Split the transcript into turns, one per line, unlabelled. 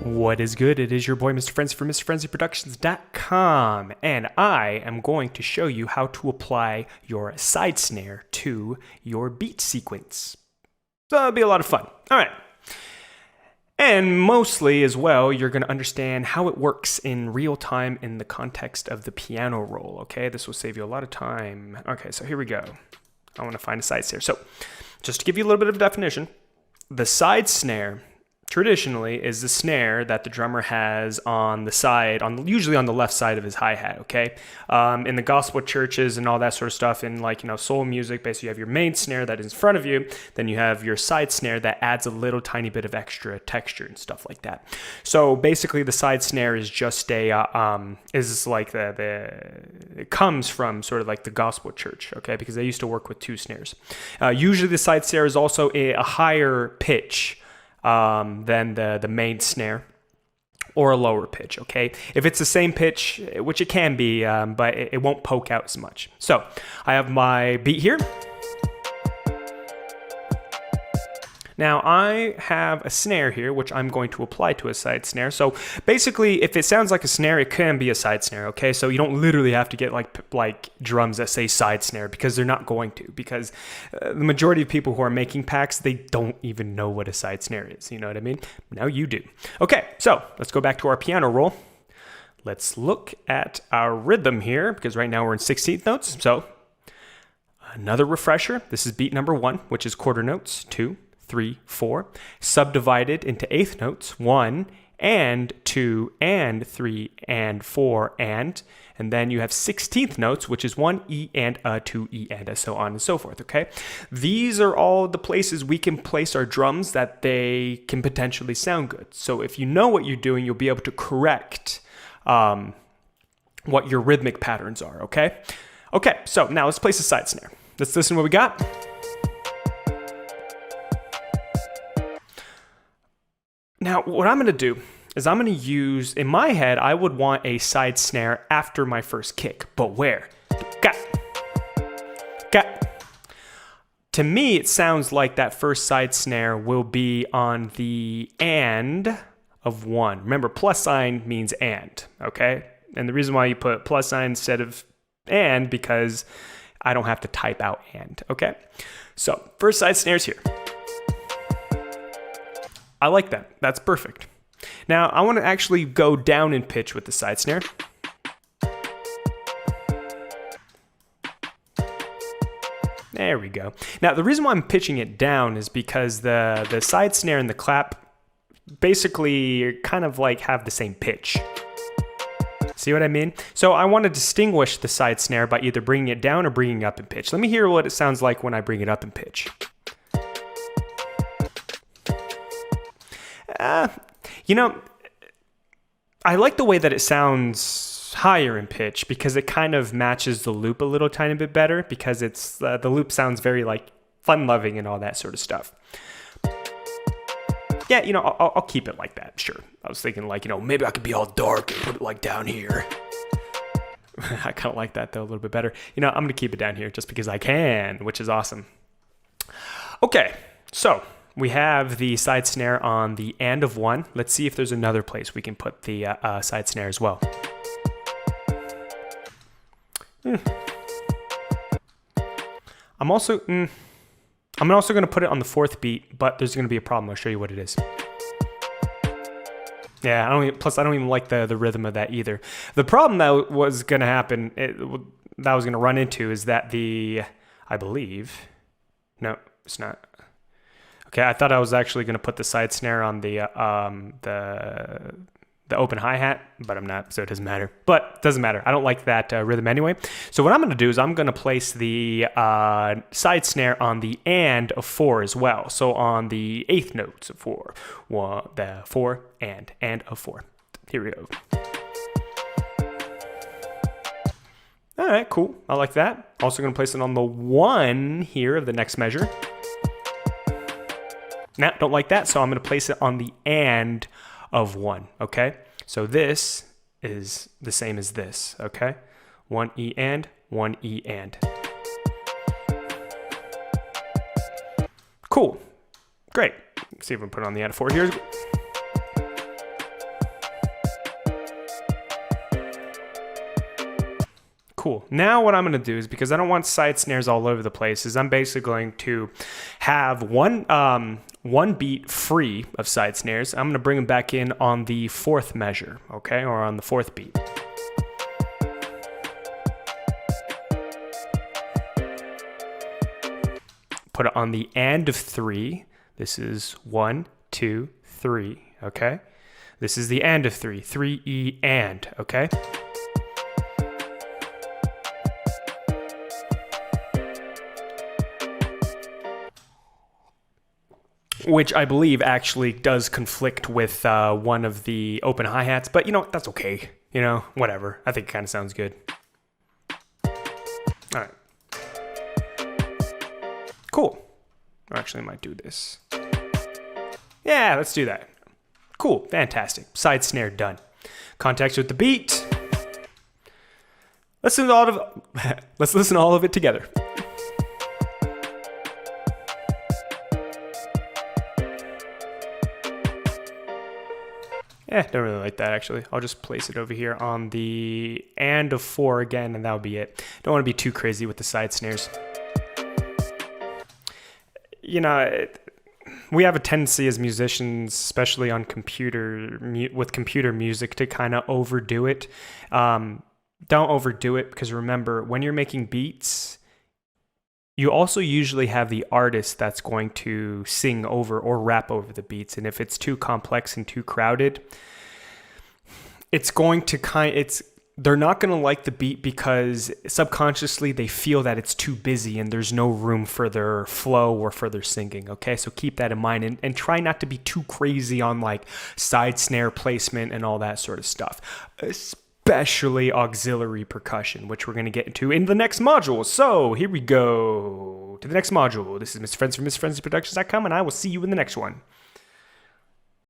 What is good? It is your boy Mr. Frenzy from MrFrenzyProductions.com, and I am going to show you how to apply your side snare to your beat sequence. So it'll be a lot of fun. All right. And mostly as well, you're going to understand how it works in real time in the context of the piano roll, okay? This will save you a lot of time. Okay, so here we go. I want to find a side snare. So just to give you a little bit of definition, the side snare traditionally is the snare that the drummer has on the side, usually on the left side of his hi-hat, okay? In the gospel churches and all that sort of stuff, in soul music, basically you have your main snare that is in front of you, then you have your side snare that adds a little tiny bit of extra texture and stuff like that. So basically the side snare is just it comes from sort of like the gospel church, okay? Because they used to work with two snares. Usually the side snare is also a higher pitch than the main snare, or a lower pitch, okay? If it's the same pitch, which it can be, but it won't poke out as much. So I have my beat here. Now I have a snare here, which I'm going to apply to a side snare. So basically, if it sounds like a snare, it can be a side snare, okay? So you don't literally have to get like drums that say side snare, because they're not going to, because the majority of people who are making packs, they don't even know what a side snare is, you know what I mean? Now you do. Okay, so let's go back to our piano roll. Let's look at our rhythm here, because right now we're in 16th notes. So another refresher, this is beat number 1, which is quarter notes, 2, 3, 4, subdivided into eighth notes, 1 and 2 and 3 and 4 and then you have 16th notes, which is 1 E and a, 2 E and a, so on and so forth, okay? These are all the places we can place our drums that they can potentially sound good. So if you know what you're doing, you'll be able to correct what your rhythmic patterns are, okay? Okay, so now let's place a side snare. Let's listen to what we got. Now, what I'm going to do is I'm going to use, in my head, I would want a side snare after my first kick. But where? Got. To me, it sounds like that first side snare will be on the and of 1. Remember, plus sign means and, okay? And the reason why you put plus sign instead of and, because I don't have to type out and, okay? So, first side snare's here. I like that. That's perfect. Now, I want to actually go down in pitch with the side snare. There we go. Now, the reason why I'm pitching it down is because the side snare and the clap basically kind of like have the same pitch. See what I mean? So I want to distinguish the side snare by either bringing it down or bringing it up in pitch. Let me hear what it sounds like when I bring it up in pitch. I like the way that it sounds higher in pitch, because it kind of matches the loop a little tiny bit better, because it's the loop sounds very like fun-loving and all that sort of stuff. Yeah, I'll keep it like that, sure. I was thinking maybe I could be all dark and put it like down here. I kind of like that though a little bit better. I'm going to keep it down here just because I can, which is awesome. Okay, so we have the side snare on the and of 1. Let's see if there's another place we can put the side snare as well. I'm also going to put it on the 4th beat, but there's going to be a problem. I'll show you what it is. Yeah, I don't even like the rhythm of that either. The problem that was going to happen, that I was going to run into, is that I believe, no, it's not. Okay, I thought I was actually going to put the side snare on the open hi-hat, but I'm not, so it doesn't matter. But it doesn't matter. I don't like that rhythm anyway. So what I'm going to do is I'm going to place the side snare on the and of 4 as well. So on the 8th notes of 4. The 4 and of 4. Here we go. All right, cool. I like that. Also going to place it on the 1 here of the next measure. Nah, don't like that, so I'm going to place it on the and of 1, okay? So this is the same as this, okay? 1 E and, 1 E and. Cool. Great. Let's see if we can put it on the and of 4 here. Cool. Now what I'm going to do is, because I don't want side snares all over the place, is I'm basically going to have one beat free of side snares. I'm going to bring them back in on the fourth measure, okay, or on the fourth beat. Put it on the and of 3. This is 1, 2, 3, okay? This is the and of 3, 3E and, okay? Which I believe actually does conflict with one of the open hi-hats, but you know, that's okay. You know, whatever. I think it kind of sounds good. All right. Cool. Actually, I might do this. Yeah, let's do that. Cool, fantastic. Side snare done. Context with the beat. Let's listen to all of it together. Don't really like that actually. I'll just place it over here on the and of 4 again, and that'll be it. Don't want to be too crazy with the side snares. You know, we have a tendency as musicians, especially on with computer music, to kind of overdo it. Don't overdo it, because remember, when you're making beats, you also usually have the artist that's going to sing over or rap over the beats. And if it's too complex and too crowded, they're not going to like the beat, because subconsciously they feel that it's too busy and there's no room for their flow or for their singing. Okay, so keep that in mind, and try not to be too crazy on like side snare placement and all that sort of stuff. Especially auxiliary percussion, which we're going to get into in the next module. So here we go to the next module. This is Mr. Friends from MrFriendsProductions.com, and I will see you in the next one.